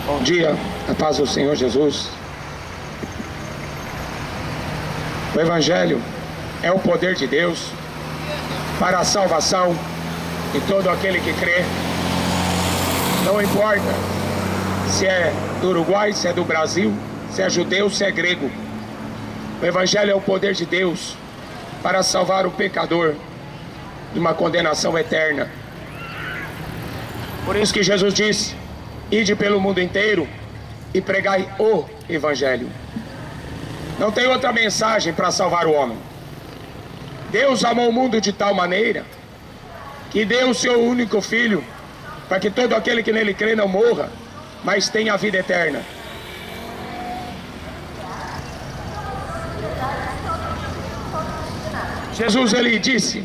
Bom dia, a paz do Senhor Jesus. O Evangelho é o poder de Deus para a salvação de todo aquele que crê. Não importa se é do Uruguai, se é do Brasil, se é judeu, se é grego. O Evangelho é o poder de Deus para salvar o pecador de uma condenação eterna. Por isso que Jesus disse: ide pelo mundo inteiro e pregai o Evangelho. Não tem outra mensagem para salvar o homem. Deus amou o mundo de tal maneira que deu o seu único Filho, para que todo aquele que nele crê não morra, mas tenha a vida eterna. Jesus, ele disse: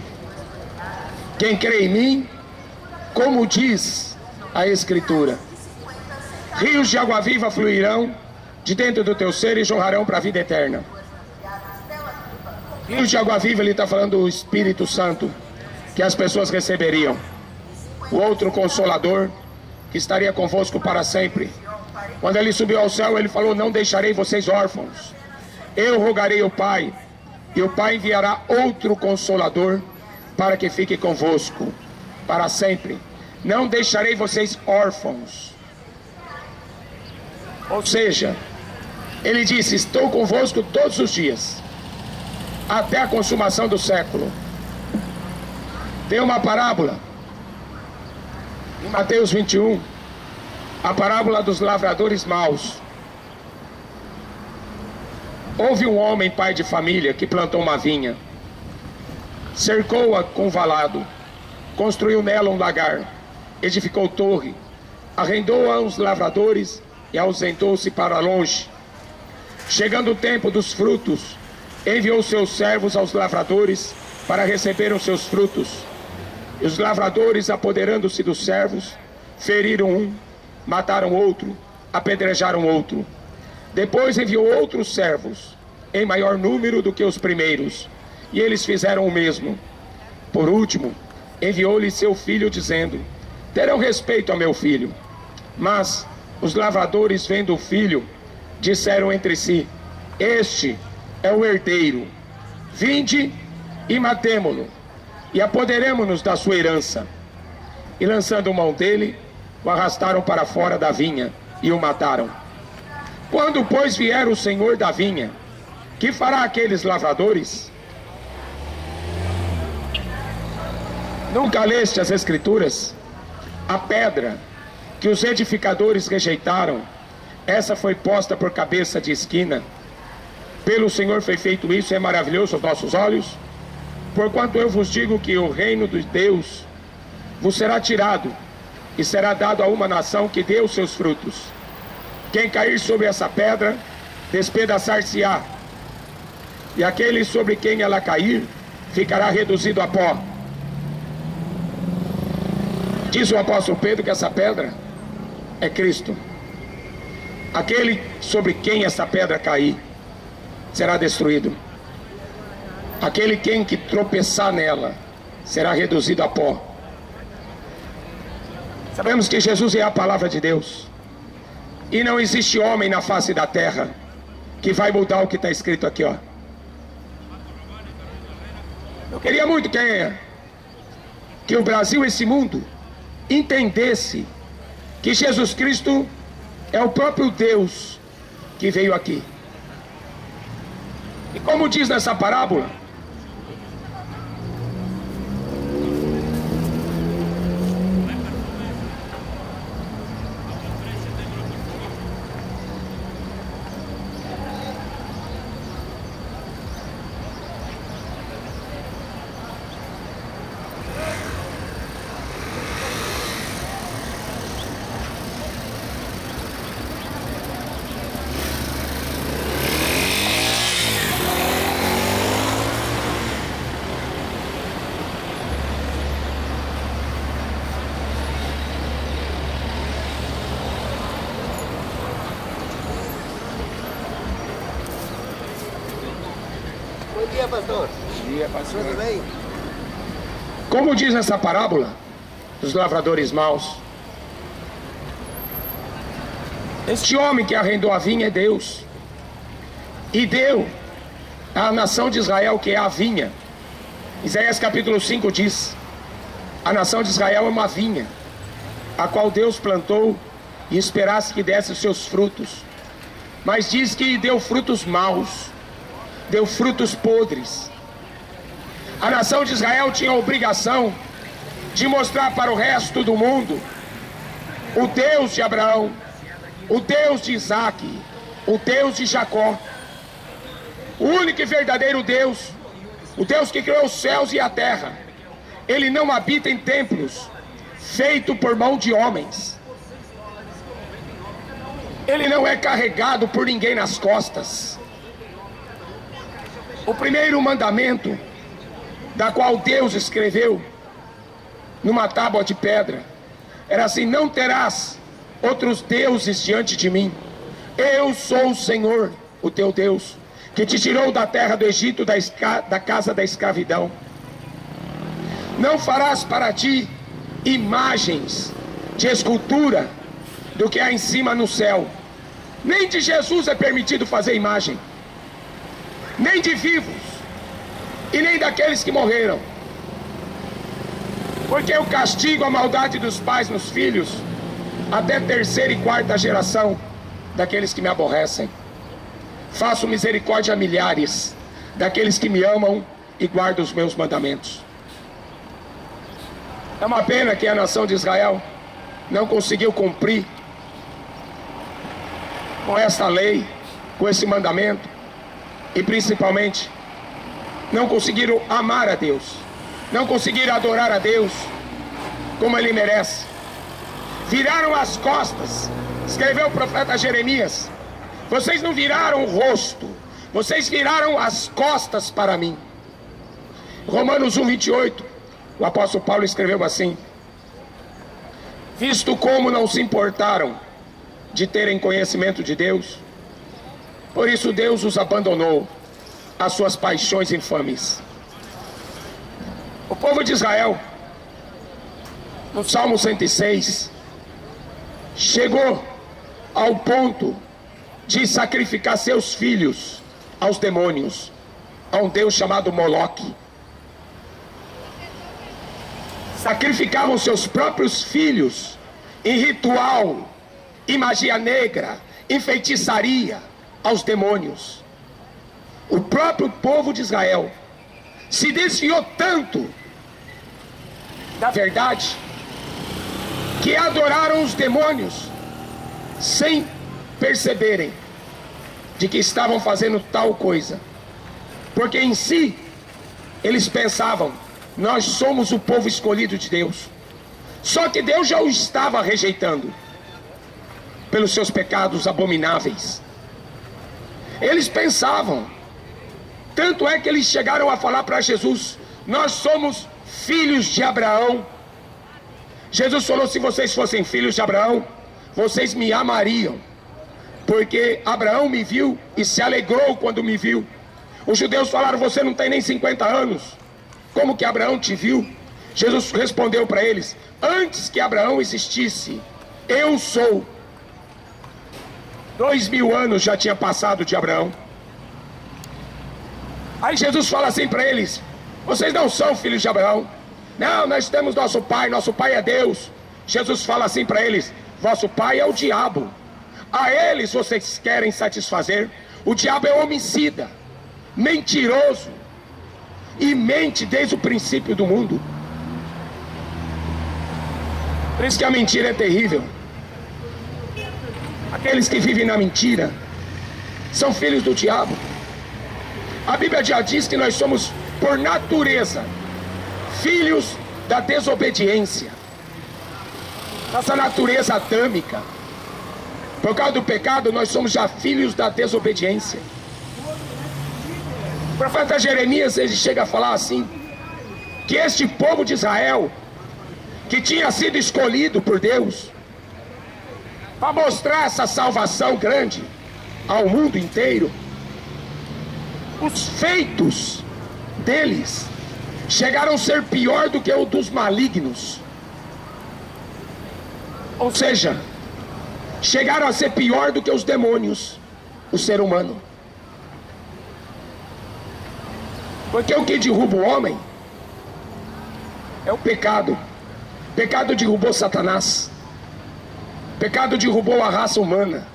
quem crê em mim, como diz a Escritura, rios de água viva fluirão de dentro do teu ser e jorrarão para a vida eterna. Rios de água viva, ele está falando do Espírito Santo, que as pessoas receberiam. O outro Consolador, que estaria convosco para sempre. Quando ele subiu ao céu, ele falou: não deixarei vocês órfãos. Eu rogarei ao Pai, e o Pai enviará outro Consolador, para que fique convosco para sempre. Não deixarei vocês órfãos. Ou seja, ele disse: estou convosco todos os dias, até a consumação do século. Tem uma parábola em Mateus 21, a parábola dos lavradores maus. Houve um homem, pai de família, que plantou uma vinha, cercou-a com valado, construiu nela um lagar, edificou torre, arrendou-a aos lavradores e ausentou-se para longe. Chegando o tempo dos frutos, enviou seus servos aos lavradores para receber os seus frutos. E os lavradores, apoderando-se dos servos, feriram um, mataram outro, apedrejaram outro. Depois enviou outros servos, em maior número do que os primeiros, e eles fizeram o mesmo. Por último, enviou-lhe seu filho, dizendo: terão respeito ao meu filho. Mas os lavradores, vendo o filho, disseram entre si: este é o herdeiro, vinde e matemo-lo, e apoderemo-nos da sua herança. E lançando mão dele, o arrastaram para fora da vinha e o mataram. Quando, pois, vier o senhor da vinha, que fará aqueles lavradores? Nunca leste as Escrituras? A pedra que os edificadores rejeitaram, essa foi posta por cabeça de esquina. Pelo Senhor foi feito isso, é maravilhoso aos nossos olhos. Porquanto eu vos digo que o reino de Deus vos será tirado e será dado a uma nação que dê os seus frutos. Quem cair sobre essa pedra, despedaçar-se-á, e aquele sobre quem ela cair, ficará reduzido a pó. Diz o apóstolo Pedro que essa pedra é Cristo. Aquele sobre quem essa pedra cair, será destruído. Aquele quem que tropeçar nela, será reduzido a pó. Sabemos que Jesus é a palavra de Deus, e não existe homem na face da terra que vai mudar o que está escrito aqui, ó. Eu queria muito que o Brasil, esse mundo, entendesse que Jesus Cristo é o próprio Deus que veio aqui. E como diz nessa parábola, pastor. Bom dia, pastor. Tudo bem? Como diz essa parábola dos lavradores maus, este homem que arrendou a vinha é Deus, e deu à nação de Israel, que é a vinha. Isaías capítulo 5 diz: a nação de Israel é uma vinha, a qual Deus plantou e esperasse que desse os seus frutos. Mas diz que deu frutos maus, deu frutos podres. A nação de Israel tinha a obrigação de mostrar para o resto do mundo o Deus de Abraão, o Deus de Isaac, o Deus de Jacó, o único e verdadeiro Deus, o Deus que criou os céus e a terra. Ele não habita em templos feitos por mão de homens. Ele não é carregado por ninguém nas costas. O primeiro mandamento, da qual Deus escreveu numa tábua de pedra, era assim: não terás outros deuses diante de mim. Eu sou o Senhor, o teu Deus, que te tirou da terra do Egito, da casa da escravidão. Não farás para ti imagens de escultura do que há em cima no céu. Nem de Jesus é permitido fazer imagem, nem de vivos, e nem daqueles que morreram, porque eu castigo a maldade dos pais nos filhos, até terceira e quarta geração daqueles que me aborrecem. Faço misericórdia a milhares daqueles que me amam e guardam os meus mandamentos. É uma pena que a nação de Israel não conseguiu cumprir com essa lei, com esse mandamento, e principalmente não conseguiram amar a Deus, não conseguiram adorar a Deus como Ele merece. Viraram as costas. Escreveu o profeta Jeremias: vocês não viraram o rosto, vocês viraram as costas para mim. Romanos 1:28, o apóstolo Paulo escreveu assim: visto como não se importaram de terem conhecimento de Deus, por isso Deus os abandonou às suas paixões infames. O povo de Israel, no Salmo 106, chegou ao ponto de sacrificar seus filhos aos demônios, a um Deus chamado Moloque. Sacrificavam seus próprios filhos em ritual, em magia negra, em feitiçaria aos demônios. O próprio povo de Israel se desviou tanto da verdade que adoraram os demônios sem perceberem de que estavam fazendo tal coisa, porque em si eles pensavam: nós somos o povo escolhido de Deus. Só que Deus já o estava rejeitando pelos seus pecados abomináveis. Eles pensavam, tanto é que eles chegaram a falar para Jesus: nós somos filhos de Abraão. Jesus falou: se vocês fossem filhos de Abraão, vocês me amariam, porque Abraão me viu e se alegrou quando me viu. Os judeus falaram: você não tem nem 50 anos, como que Abraão te viu? Jesus respondeu para eles: antes que Abraão existisse, eu sou. 2000 anos já tinha passado de Abraão. Aí Jesus fala assim para eles: vocês não são filhos de Abraão. Não, nós temos nosso pai é Deus. Jesus fala assim para eles: vosso pai é o diabo, a eles vocês querem satisfazer. O diabo é homicida, mentiroso, e mente desde o princípio do mundo. Por isso que a mentira é terrível. Aqueles que vivem na mentira são filhos do diabo. A Bíblia já diz que nós somos, por natureza, filhos da desobediência. Nossa natureza adâmica, por causa do pecado, nós somos já filhos da desobediência. O profeta Jeremias, ele chega a falar assim, que este povo de Israel, que tinha sido escolhido por Deus para mostrar essa salvação grande ao mundo inteiro, os feitos deles chegaram a ser pior do que o dos malignos. Ou seja, chegaram a ser pior do que os demônios, o ser humano. Porque o que derruba o homem é o pecado. O pecado derrubou Satanás. O pecado derrubou a raça humana.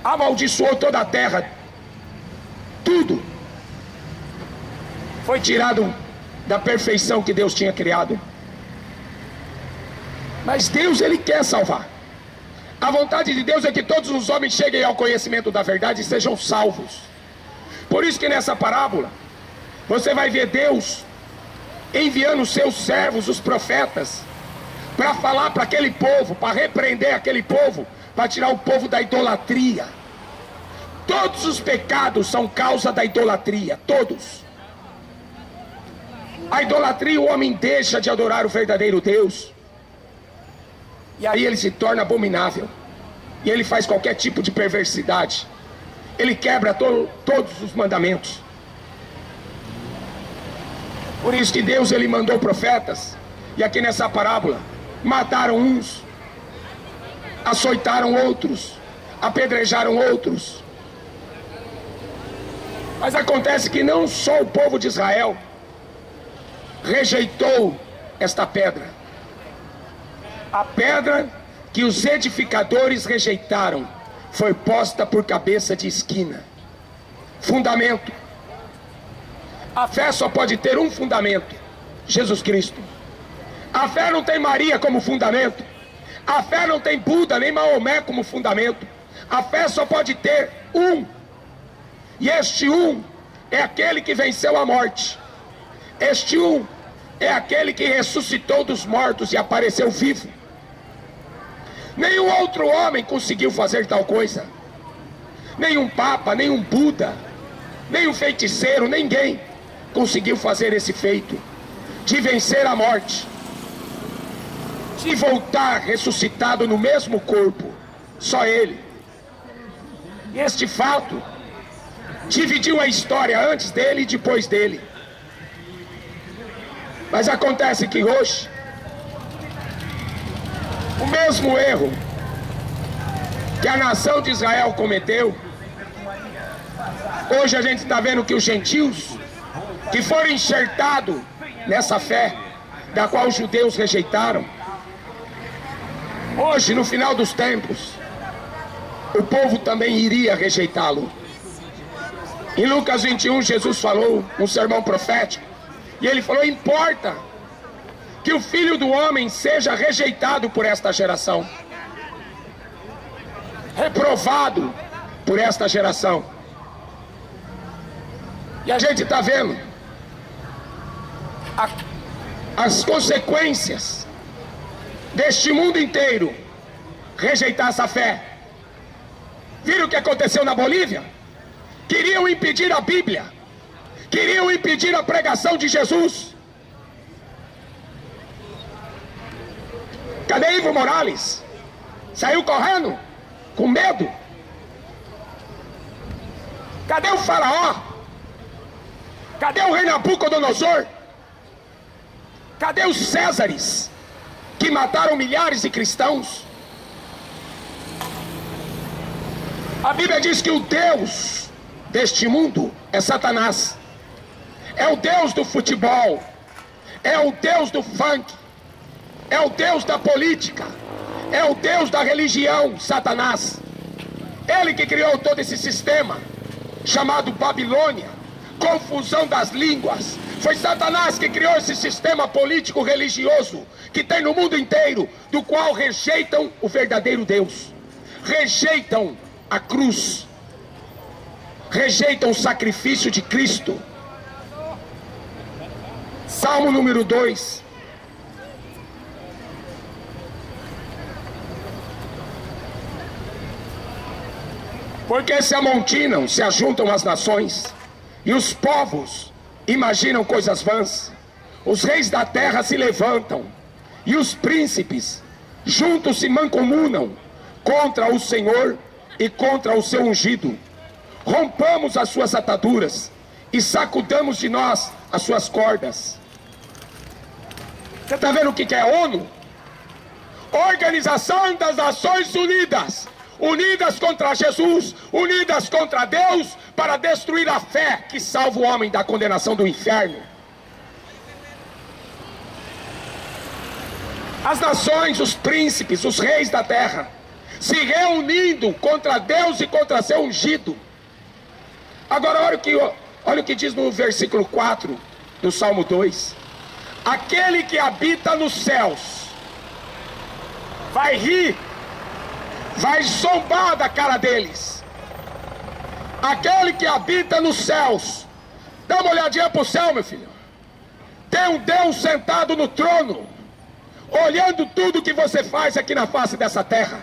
Amaldiçoou toda a terra. Tudo foi tirado da perfeição que Deus tinha criado. Mas Deus, Ele quer salvar. A vontade de Deus é que todos os homens cheguem ao conhecimento da verdade e sejam salvos. Por isso que nessa parábola você vai ver Deus enviando os seus servos, os profetas, para falar para aquele povo, para repreender aquele povo, para tirar o povo da idolatria. Todos os pecados são causa da idolatria, todos. A idolatria, o homem deixa de adorar o verdadeiro Deus, e aí ele se torna abominável, e ele faz qualquer tipo de perversidade. Ele quebra todos os mandamentos. Por isso que Deus, Ele mandou profetas, e aqui nessa parábola mataram uns, açoitaram outros, apedrejaram outros. Mas acontece que não só o povo de Israel rejeitou esta pedra. A pedra que os edificadores rejeitaram foi posta por cabeça de esquina. Fundamento. A fé só pode ter um fundamento: Jesus Cristo. A fé não tem Maria como fundamento. A fé não tem Buda nem Maomé como fundamento. A fé só pode ter um. E este um é aquele que venceu a morte. Este um é aquele que ressuscitou dos mortos e apareceu vivo. Nenhum outro homem conseguiu fazer tal coisa. Nenhum papa, nenhum Buda, nenhum feiticeiro, ninguém conseguiu fazer esse feito de vencer a morte, de voltar ressuscitado no mesmo corpo. Só Ele. E este fato dividiu a história antes dele e depois dele. Mas acontece que hoje o mesmo erro que a nação de Israel cometeu, hoje a gente está vendo que os gentios que foram enxertados nessa fé, da qual os judeus rejeitaram, hoje no final dos tempos o povo também iria rejeitá-lo. Em Lucas 21, Jesus falou um sermão profético, e ele falou: importa que o Filho do Homem seja rejeitado por esta geração, reprovado por esta geração. E a gente está vendo as consequências deste mundo inteiro rejeitar essa fé. Viram o que aconteceu na Bolívia? Queriam impedir a Bíblia, queriam impedir a pregação de Jesus. Cadê Evo Morales? Saiu correndo, com medo. Cadê o faraó? Cadê o rei Nabucodonosor? Cadê os Césares, que mataram milhares de cristãos? A Bíblia diz que o Deus deste mundo é Satanás. É o Deus do futebol, é o Deus do funk, é o Deus da política, é o Deus da religião, Satanás. Ele que criou todo esse sistema chamado Babilônia, confusão das línguas. Foi Satanás que criou esse sistema político religioso que tem no mundo inteiro, do qual rejeitam o verdadeiro Deus, rejeitam a cruz, rejeitam o sacrifício de Cristo. Salmo número 2. Porque se amontinam, se ajuntam as nações, e os povos imaginam coisas vãs. Os reis da terra se levantam, e os príncipes juntos se mancomunam contra o Senhor e contra o seu ungido. Rompamos as suas ataduras e sacudamos de nós as suas cordas. Você está vendo o que é a ONU? Organização das Nações Unidas, unidas contra Jesus, unidas contra Deus, para destruir a fé que salva o homem da condenação do inferno. As nações, os príncipes, os reis da terra, se reunindo contra Deus e contra seu ungido. Agora olha o que diz no versículo 4 do Salmo 2. Aquele que habita nos céus vai rir, vai zombar da cara deles. Aquele que habita nos céus, dá uma olhadinha para o céu, meu filho. Tem um Deus sentado no trono, olhando tudo que você faz aqui na face dessa terra.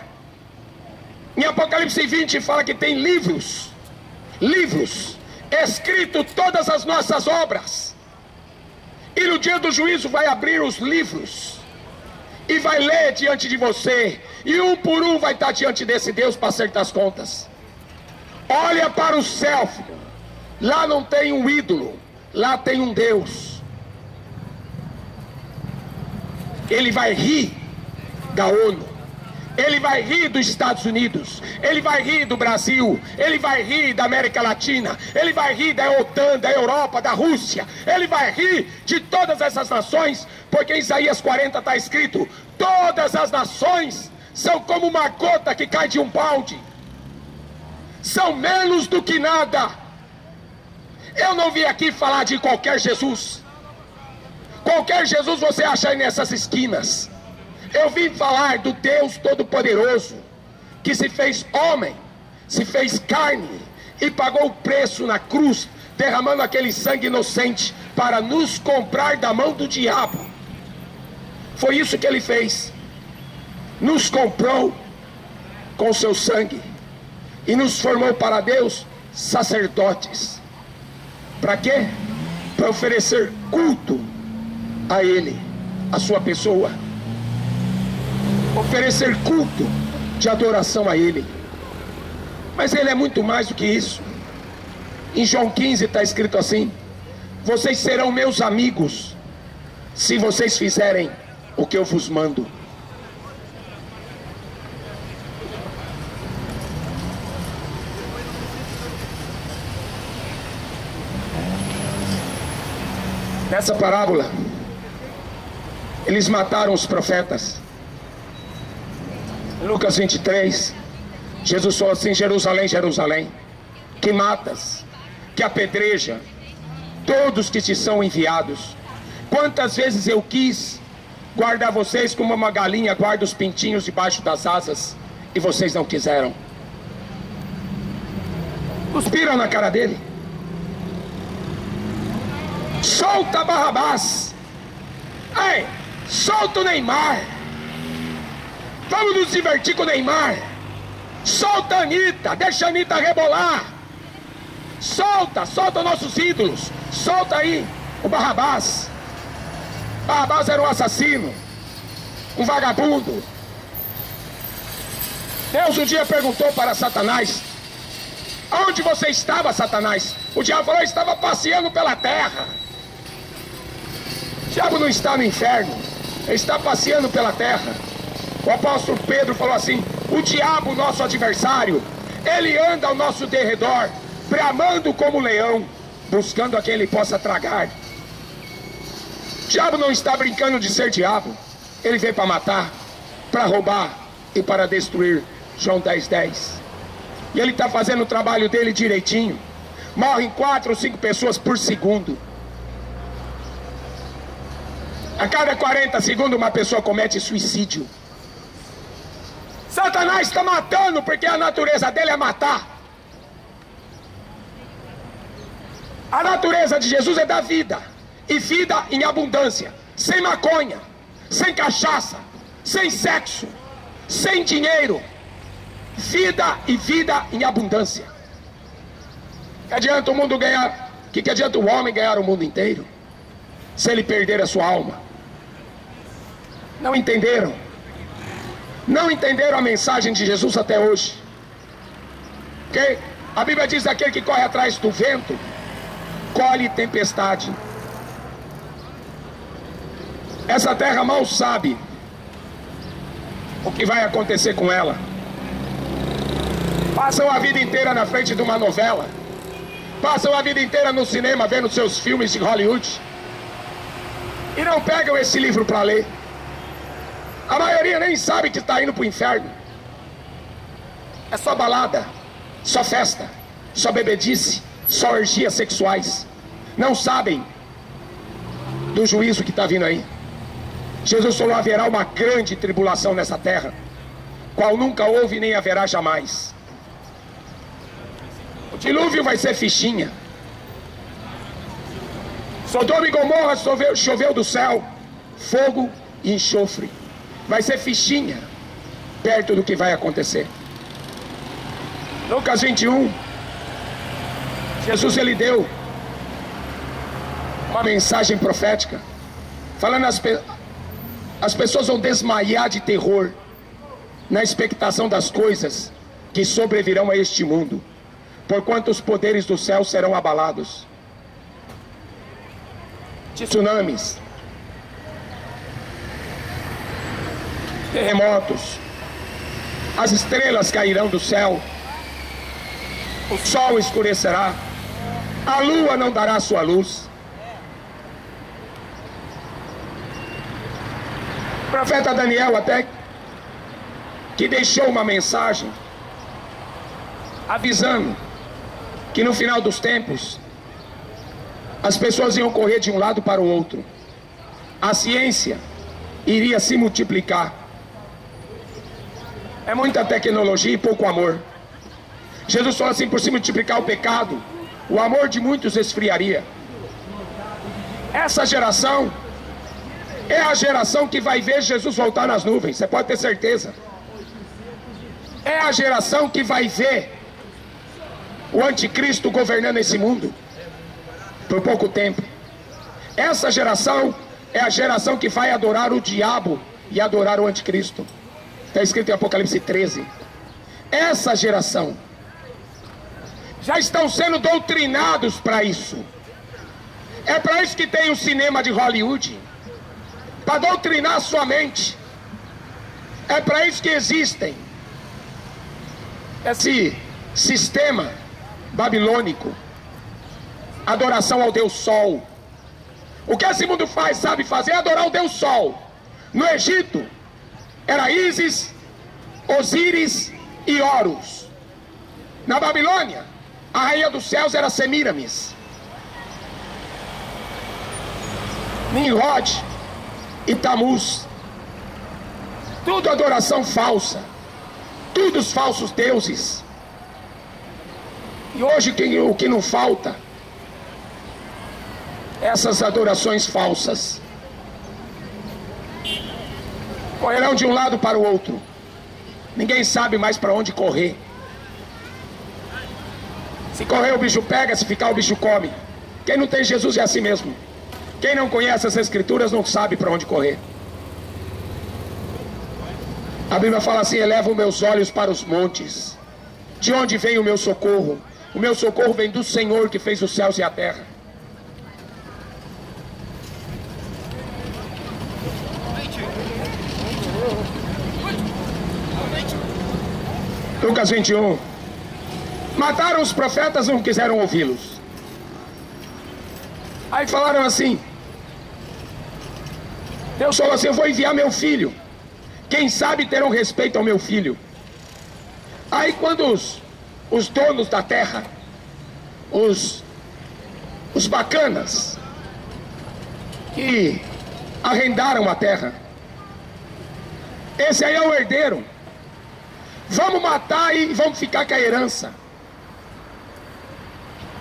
Em Apocalipse 20 fala que tem livros escrito todas as nossas obras. E no dia do juízo vai abrir os livros e vai ler diante de você, e um por um vai estar diante desse Deus para acertar as contas. Olha para o céu, filho. Lá não tem um ídolo, lá tem um Deus. Ele vai rir da ONU, ele vai rir dos Estados Unidos, ele vai rir do Brasil, ele vai rir da América Latina, ele vai rir da OTAN, da Europa, da Rússia, ele vai rir de todas essas nações, porque em Isaías 40 está escrito: todas as nações são como uma gota que cai de um balde, são menos do que nada. Eu não vim aqui falar de qualquer Jesus. Qualquer Jesus você acha aí nessas esquinas. Eu vim falar do Deus Todo-Poderoso, que se fez homem, se fez carne e pagou o preço na cruz, derramando aquele sangue inocente para nos comprar da mão do diabo. Foi isso que ele fez. Nos comprou com seu sangue e nos formou para Deus sacerdotes. Para quê? Para oferecer culto a Ele, a sua pessoa. Oferecer culto de adoração a Ele. Mas Ele é muito mais do que isso. Em João 15 está escrito assim: vocês serão meus amigos se vocês fizerem o que eu vos mando. Nessa parábola, eles mataram os profetas. Em Lucas 23, Jesus falou assim: Jerusalém, Jerusalém, que matas, que apedreja todos que te são enviados. Quantas vezes eu quis guardar vocês como uma galinha guarda os pintinhos debaixo das asas, e vocês não quiseram. Cuspiram na cara dele. Solta Barrabás. Ei, solta o Neymar. Vamos nos divertir com o Neymar. Solta a Anitta, deixa a Anitta rebolar. Solta nossos ídolos. Solta aí o Barrabás. Barrabás era um assassino, um vagabundo. Deus um dia perguntou para Satanás: onde você estava, Satanás? O diabo falou: estava passeando pela terra. O diabo não está no inferno, ele está passeando pela terra. O apóstolo Pedro falou assim: o diabo, nosso adversário, ele anda ao nosso derredor, bramando como leão, buscando a quem ele possa tragar. O diabo não está brincando de ser diabo. Ele veio para matar, para roubar e para destruir. João 10:10. E ele está fazendo o trabalho dele direitinho. Morrem 4 ou 5 pessoas por segundo. A cada 40 segundos uma pessoa comete suicídio. Satanás está matando porque a natureza dele é matar. A natureza de Jesus é da vida, e vida em abundância, sem maconha, sem cachaça, sem sexo, sem dinheiro. Vida e vida em abundância. Que adianta o mundo ganhar? Que adianta o homem ganhar o mundo inteiro se ele perder a sua alma? Não entenderam. Não entenderam a mensagem de Jesus até hoje. Okay? A Bíblia diz: aquele que corre atrás do vento colhe tempestade. Essa terra mal sabe o que vai acontecer com ela. Passam a vida inteira na frente de uma novela, passam a vida inteira no cinema vendo seus filmes de Hollywood e não pegam esse livro para ler. A maioria nem sabe que está indo para o inferno. É só balada, só festa, só bebedice, só orgias sexuais. Não sabem do juízo que está vindo aí. Jesus falou: haverá uma grande tribulação nessa terra, qual nunca houve nem haverá jamais. O dilúvio vai ser fichinha. Sodoma e Gomorra choveu do céu fogo e enxofre. Vai ser fichinha perto do que vai acontecer. Lucas 21, Jesus ele deu uma mensagem profética, falando as pessoas vão desmaiar de terror na expectação das coisas que sobrevirão a este mundo, porquanto os poderes do céu serão abalados. Tsunamis, terremotos, as estrelas cairão do céu, o sol escurecerá, a lua não dará sua luz. O profeta Daniel até que deixou uma mensagem avisando que no final dos tempos as pessoas iam correr de um lado para o outro, a ciência iria se multiplicar. É muita tecnologia e pouco amor. Jesus falou assim: por se multiplicar o pecado, o amor de muitos esfriaria. Essa geração é a geração que vai ver Jesus voltar nas nuvens, você pode ter certeza. É a geração que vai ver o anticristo governando esse mundo por pouco tempo. Essa geração é a geração que vai adorar o diabo e adorar o anticristo. Está escrito em Apocalipse 13. Essa geração já estão sendo doutrinados para isso. É para isso que tem o cinema de Hollywood, para doutrinar a sua mente. É para isso que existem esse sistema babilônico, adoração ao Deus Sol. O que esse mundo faz, sabe fazer, é adorar o Deus Sol. No Egito era Ísis, Osíris e Horus. Na Babilônia, a rainha dos céus era Semiramis. Nimrod e Tamuz. Tudo adoração falsa, tudo os falsos deuses. E hoje o que não falta, essas adorações falsas. Correrão de um lado para o outro, ninguém sabe mais para onde correr. Se correr o bicho pega, se ficar o bicho come. Quem não tem Jesus é assim mesmo. Quem não conhece as escrituras não sabe para onde correr. A Bíblia fala assim: eleva os meus olhos para os montes, de onde vem o meu socorro? O meu socorro vem do Senhor que fez os céus e a terra. Lucas 21. Mataram os profetas, não quiseram ouvi-los. Aí falaram assim: Deus falou assim: eu vou enviar meu filho, quem sabe terão respeito ao meu filho. Aí quando os donos da terra, os bacanas que arrendaram a terra, esse aí é o herdeiro, vamos matar e vamos ficar com a herança.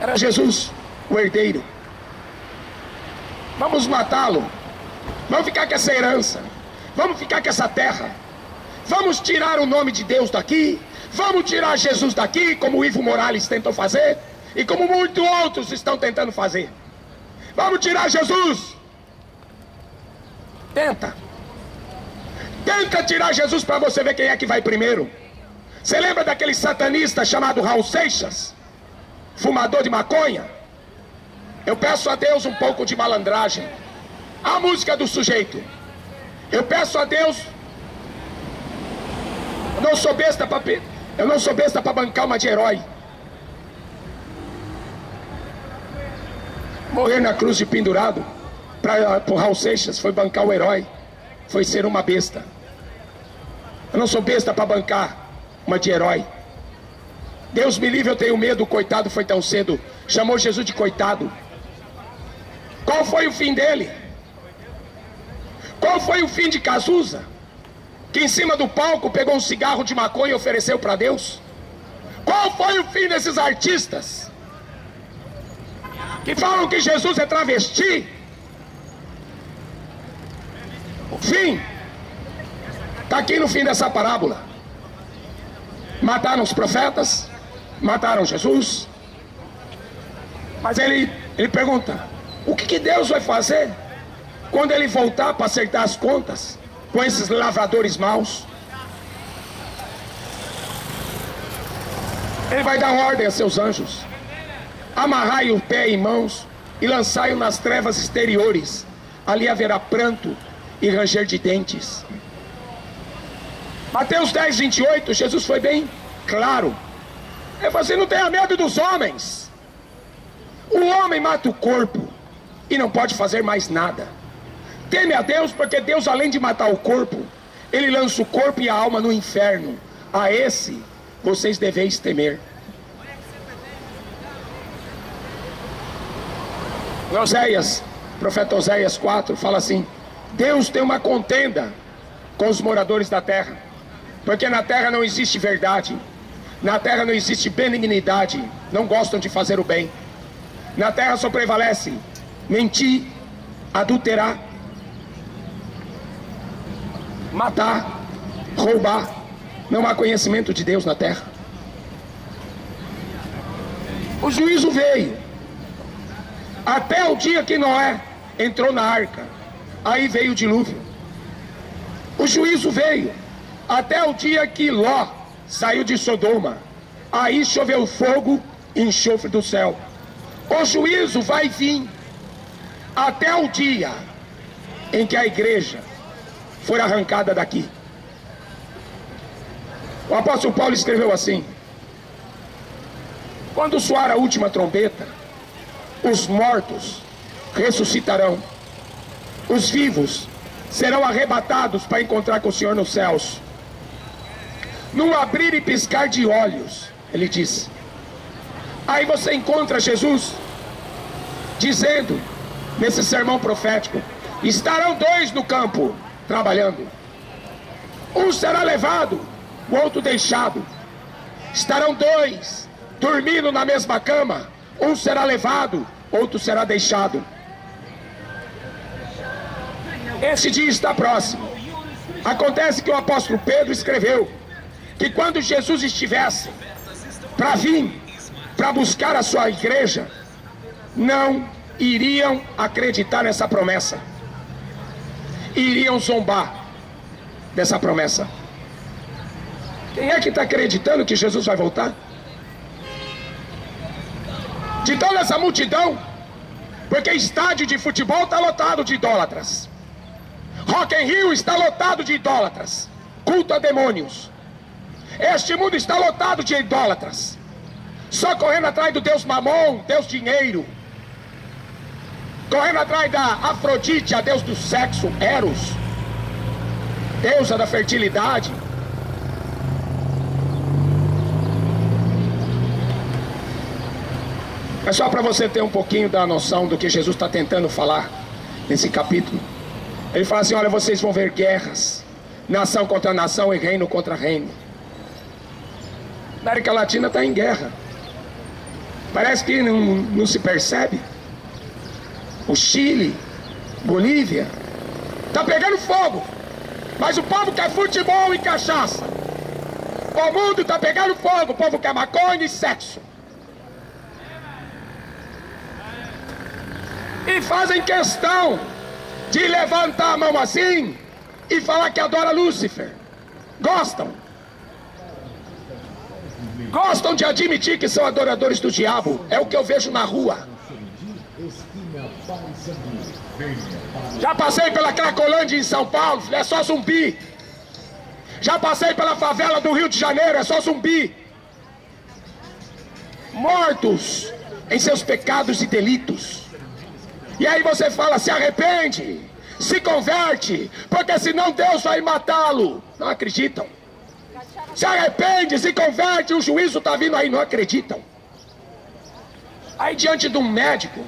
Era Jesus, o herdeiro. Vamos matá-lo, vamos ficar com essa herança, vamos ficar com essa terra, vamos tirar o nome de Deus daqui, vamos tirar Jesus daqui, como o Ivo Morales tentou fazer e como muitos outros estão tentando fazer. Vamos tirar Jesus. Tenta tirar Jesus para você ver quem é que vai primeiro. Você lembra daquele satanista chamado Raul Seixas, fumador de maconha? Eu peço a Deus um pouco de malandragem. A música do sujeito. Eu peço a Deus. Eu não sou besta para bancar uma de herói. Morrer na cruz de pendurado para o Raul Seixas foi bancar o herói. Foi ser uma besta. Eu não sou besta para bancar uma de herói. Deus me livre, eu tenho medo. O coitado foi tão cedo. Chamou Jesus de coitado. Qual foi o fim dele? Qual foi o fim de Cazuza, que em cima do palco pegou um cigarro de maconha e ofereceu para Deus? Qual foi o fim desses artistas que falam que Jesus é travesti? O fim está aqui no fim dessa parábola. Mataram os profetas, mataram Jesus. Mas ele pergunta: o que Deus vai fazer quando ele voltar para acertar as contas com esses lavradores maus? Ele vai dar ordem a seus anjos: amarrai o pé e mãos e lançai-o nas trevas exteriores. Ali haverá pranto e ranger de dentes. Mateus 10, 28, Jesus foi bem claro. Ele falou assim: não tenha medo dos homens. O homem mata o corpo e não pode fazer mais nada. Teme a Deus, porque Deus, além de matar o corpo, Ele lança o corpo e a alma no inferno. A esse vocês deveis temer. Oséias, profeta Oséias 4, fala assim: Deus tem uma contenda com os moradores da terra, porque na terra não existe verdade, na terra não existe benignidade, não gostam de fazer o bem. Na terra só prevalece mentir, adulterar, matar, roubar. Não há conhecimento de Deus na terra. O juízo veio até o dia que Noé entrou na arca. Aí veio o dilúvio. O juízo veio até o dia que Ló saiu de Sodoma. Aí choveu fogo e enxofre do céu. O juízo vai vir até o dia em que a igreja for arrancada daqui. O apóstolo Paulo escreveu assim: quando soar a última trombeta, os mortos ressuscitarão, os vivos serão arrebatados para encontrar com o Senhor nos céus. Num abrir e piscar de olhos, ele disse. Aí você encontra Jesus dizendo nesse sermão profético: estarão dois no campo trabalhando, um será levado, o outro deixado. Estarão dois dormindo na mesma cama, um será levado, outro será deixado. Esse dia está próximo. Acontece que o apóstolo Pedro escreveu que quando Jesus estivesse para vir, para buscar a sua igreja, não iriam acreditar nessa promessa, iriam zombar dessa promessa. Quem é que está acreditando que Jesus vai voltar? De toda essa multidão, porque estádio de futebol está lotado de idólatras, Rock in Rio está lotado de idólatras, culto a demônios. Este mundo está lotado de idólatras, só correndo atrás do Deus Mamon, Deus dinheiro, correndo atrás da Afrodite, a Deus do sexo, Eros, deusa da fertilidade. É só para você ter um pouquinho da noção do que Jesus está tentando falar nesse capítulo. Ele fala assim: olha, vocês vão ver guerras, nação contra nação e reino contra reino. A América Latina está em guerra. Parece que não se percebe. O Chile, Bolívia, está pegando fogo. Mas o povo quer futebol e cachaça. O mundo está pegando fogo. O povo quer maconha e sexo. E fazem questão de levantar a mão assim e falar que adora Lúcifer. Gostam. Gostam de admitir que são adoradores do diabo. É o que eu vejo na rua. Já passei pela Cracolândia em São Paulo, é só zumbi. Já passei pela favela do Rio de Janeiro, é só zumbi. Mortos em seus pecados e delitos. E aí você fala, se arrepende, se converte, porque senão Deus vai matá-lo. Não acreditam. Se arrepende, se converte, o juízo está vindo aí, não acreditam. Aí diante de um médico,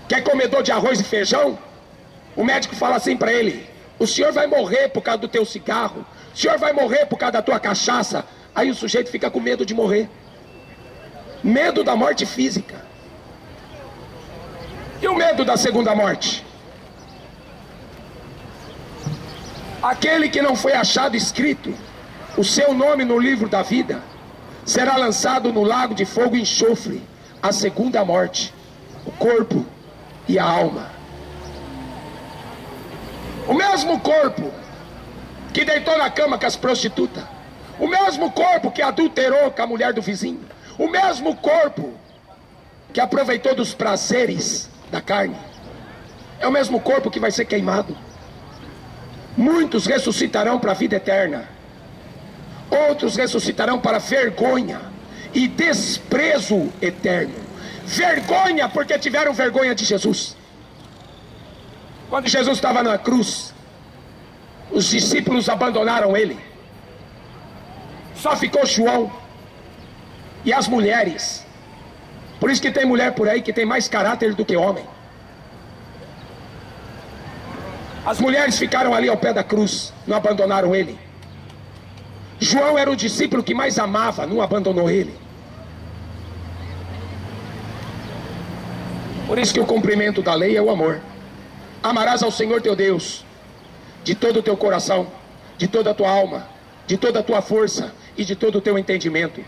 que é comedor de arroz e feijão, o médico fala assim para ele, o senhor vai morrer por causa do teu cigarro, o senhor vai morrer por causa da tua cachaça. Aí o sujeito fica com medo de morrer. Medo da morte física. E o medo da segunda morte? Aquele que não foi achado escrito o seu nome no livro da vida será lançado no lago de fogo e enxofre, a segunda morte, o corpo e a alma. O mesmo corpo que deitou na cama com as prostitutas, o mesmo corpo que adulterou com a mulher do vizinho, o mesmo corpo que aproveitou dos prazeres da carne, é o mesmo corpo que vai ser queimado. Muitos ressuscitarão para a vida eterna, outros ressuscitarão para vergonha e desprezo eterno. Vergonha porque tiveram vergonha de Jesus. Quando Jesus estava na cruz, os discípulos abandonaram ele. Só ficou João e as mulheres. Por isso que tem mulher por aí que tem mais caráter do que homem. As mulheres ficaram ali ao pé da cruz, não abandonaram ele. João era o discípulo que mais amava, não abandonou ele. Por isso que o cumprimento da lei é o amor. Amarás ao Senhor teu Deus de todo o teu coração, de toda a tua alma, de toda a tua força e de todo o teu entendimento.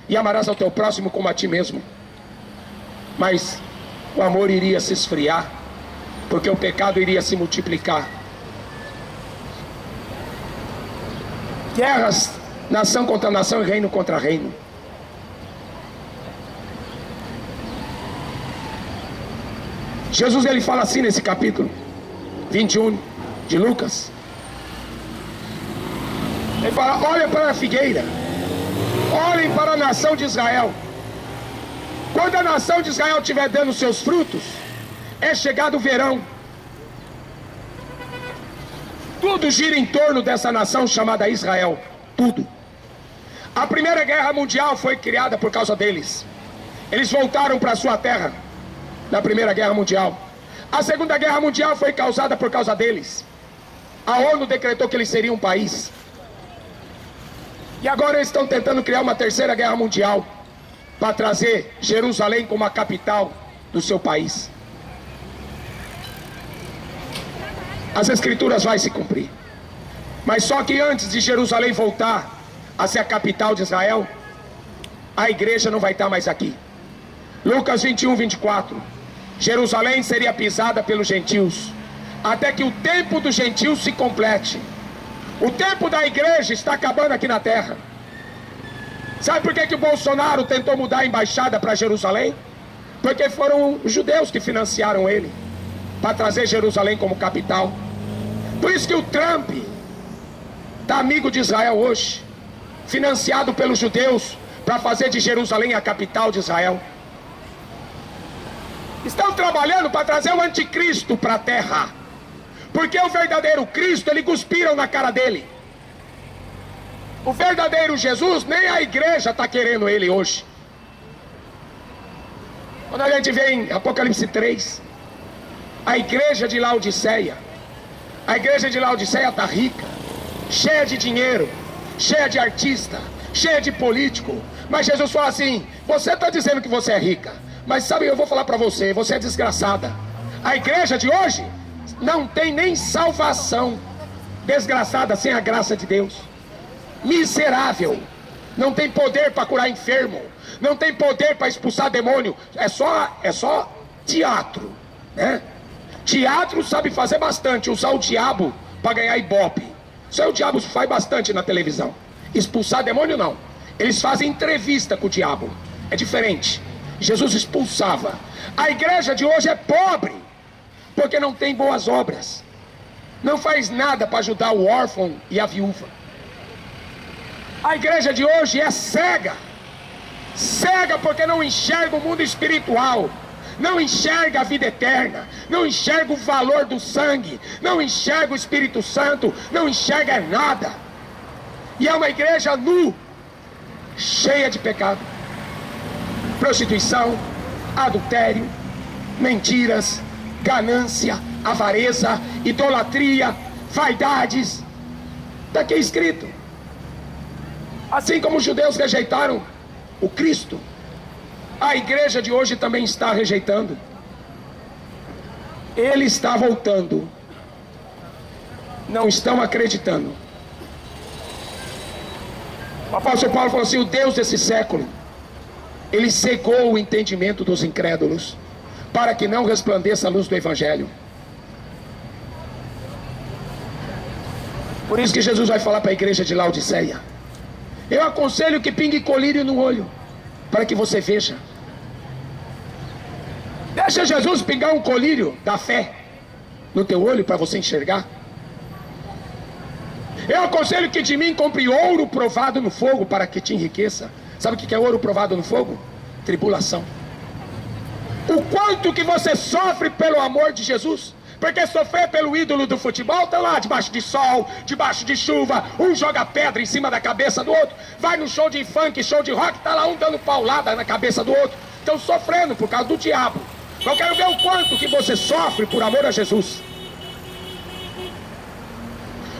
E amarás ao teu próximo como a ti mesmo. Mas o amor iria se esfriar, porque o pecado iria se multiplicar. Guerras, nação contra nação e reino contra reino. Jesus ele fala assim nesse capítulo 21 de Lucas. Ele fala, olha para a figueira, olhem para a nação de Israel. Quando a nação de Israel estiver dando seus frutos, é chegado o verão. Tudo gira em torno dessa nação chamada Israel. Tudo. A Primeira Guerra Mundial foi criada por causa deles. Eles voltaram para a sua terra na Primeira Guerra Mundial. A Segunda Guerra Mundial foi causada por causa deles. A ONU decretou que eles seriam um país. E agora eles estão tentando criar uma Terceira Guerra Mundial para trazer Jerusalém como a capital do seu país. As escrituras vão se cumprir. Mas só que antes de Jerusalém voltar a ser a capital de Israel, a igreja não vai estar mais aqui. Lucas 21, 24. Jerusalém seria pisada pelos gentios, até que o tempo dos gentios se complete. O tempo da igreja está acabando aqui na terra. Sabe por que o Bolsonaro tentou mudar a embaixada para Jerusalém? Porque foram os judeus que financiaram ele para trazer Jerusalém como capital. Por isso que o Trump está amigo de Israel hoje, financiado pelos judeus para fazer de Jerusalém a capital de Israel. Estão trabalhando para trazer o anticristo para a terra, porque o verdadeiro Cristo, eles cuspiram na cara dele. O verdadeiro Jesus, nem a igreja está querendo ele hoje. Quando a gente vê em Apocalipse 3, a igreja de Laodiceia, a igreja de Laodiceia está rica, cheia de dinheiro, cheia de artista, cheia de político. Mas Jesus fala assim, você está dizendo que você é rica, mas sabe, eu vou falar para você, você é desgraçada. A igreja de hoje não tem nem salvação. Desgraçada, sem a graça de Deus. Miserável. Não tem poder para curar enfermo, não tem poder para expulsar demônio. É só teatro, né? Teatro sabe fazer bastante, usar o diabo para ganhar ibope. Isso aí o diabo faz bastante na televisão. Expulsar demônio não. Eles fazem entrevista com o diabo. É diferente. Jesus expulsava. A igreja de hoje é pobre. porque não tem boas obras. Não faz nada para ajudar o órfão e a viúva. A igreja de hoje é cega. Cega porque não enxerga o mundo espiritual. Não enxerga a vida eterna. Não enxerga o valor do sangue. Não enxerga o Espírito Santo. Não enxerga nada. E é uma igreja nu, cheia de pecado. Prostituição, adultério, mentiras, ganância, avareza, idolatria, vaidades. Está aqui escrito. Assim como os judeus rejeitaram o Cristo, a igreja de hoje também está rejeitando. Ele está voltando. Não estão acreditando. O apóstolo Paulo falou assim: o Deus desse século, ele cegou o entendimento dos incrédulos, para que não resplandeça a luz do Evangelho. Por isso que Jesus vai falar para a igreja de Laodiceia: eu aconselho que pingue colírio no olho, para que você veja. Deixa Jesus pingar um colírio da fé no teu olho, para você enxergar. Eu aconselho que de mim compre ouro provado no fogo, para que te enriqueça. Sabe o que é ouro provado no fogo? Tribulação. O quanto que você sofre pelo amor de Jesus. Porque sofrer pelo ídolo do futebol, tá lá debaixo de sol, debaixo de chuva, um joga pedra em cima da cabeça do outro, vai no show de funk, show de rock, tá lá um dando paulada na cabeça do outro. Estão sofrendo por causa do diabo. Eu quero ver o quanto que você sofre por amor a Jesus.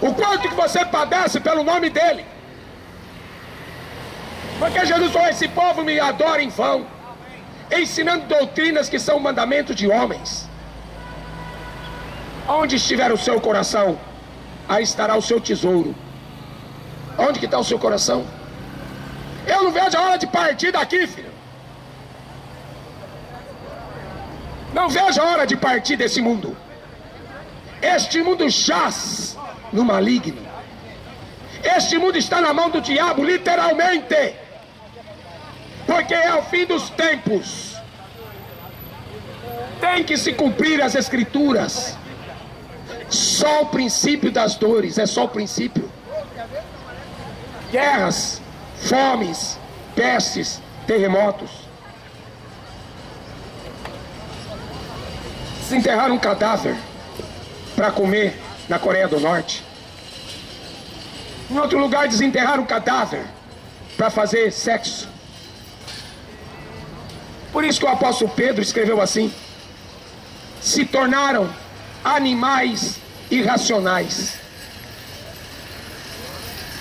O quanto que você padece pelo nome dele. Porque Jesus falou: esse povo me adora em vão, ensinando doutrinas que são mandamentos de homens. Onde estiver o seu coração, aí estará o seu tesouro. Onde que está o seu coração? Eu não vejo a hora de partir daqui, filho. Não vejo a hora de partir desse mundo. Este mundo jaz no maligno. Este mundo está na mão do diabo, literalmente. Porque é o fim dos tempos. Tem que se cumprir as escrituras. Só o princípio das dores, é só o princípio. Guerras, fomes, pestes, terremotos. Desenterraram um cadáver para comer na Coreia do Norte. Em outro lugar desenterraram um cadáver para fazer sexo. Por isso que o apóstolo Pedro escreveu assim: se tornaram animais irracionais.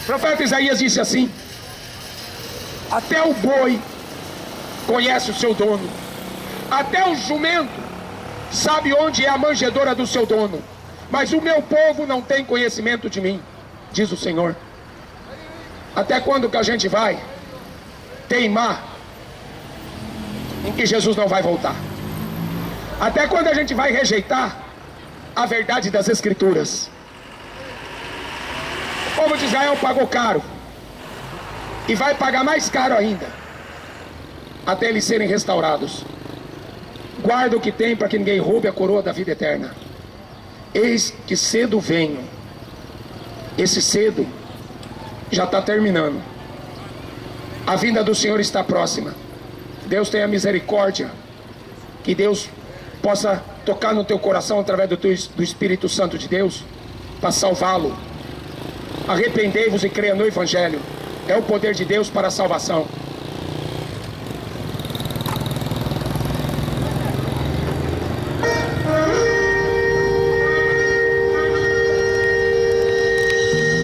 O profeta Isaías disse assim: até o boi conhece o seu dono, até o jumento sabe onde é a manjedoura do seu dono, mas o meu povo não tem conhecimento de mim, diz o Senhor. Até quando que a gente vai teimar em que Jesus não vai voltar? Até quando a gente vai rejeitar a verdade das Escrituras? O povo de Israel pagou caro e vai pagar mais caro ainda, até eles serem restaurados. Guarda o que tem, para que ninguém roube a coroa da vida eterna. Eis que cedo venho. Esse cedo já está terminando. A vinda do Senhor está próxima. Deus tenha misericórdia. Que Deus possa tocar no teu coração através do Espírito Santo de Deus, para salvá-lo. Arrependei-vos e creia no Evangelho. É o poder de Deus para a salvação.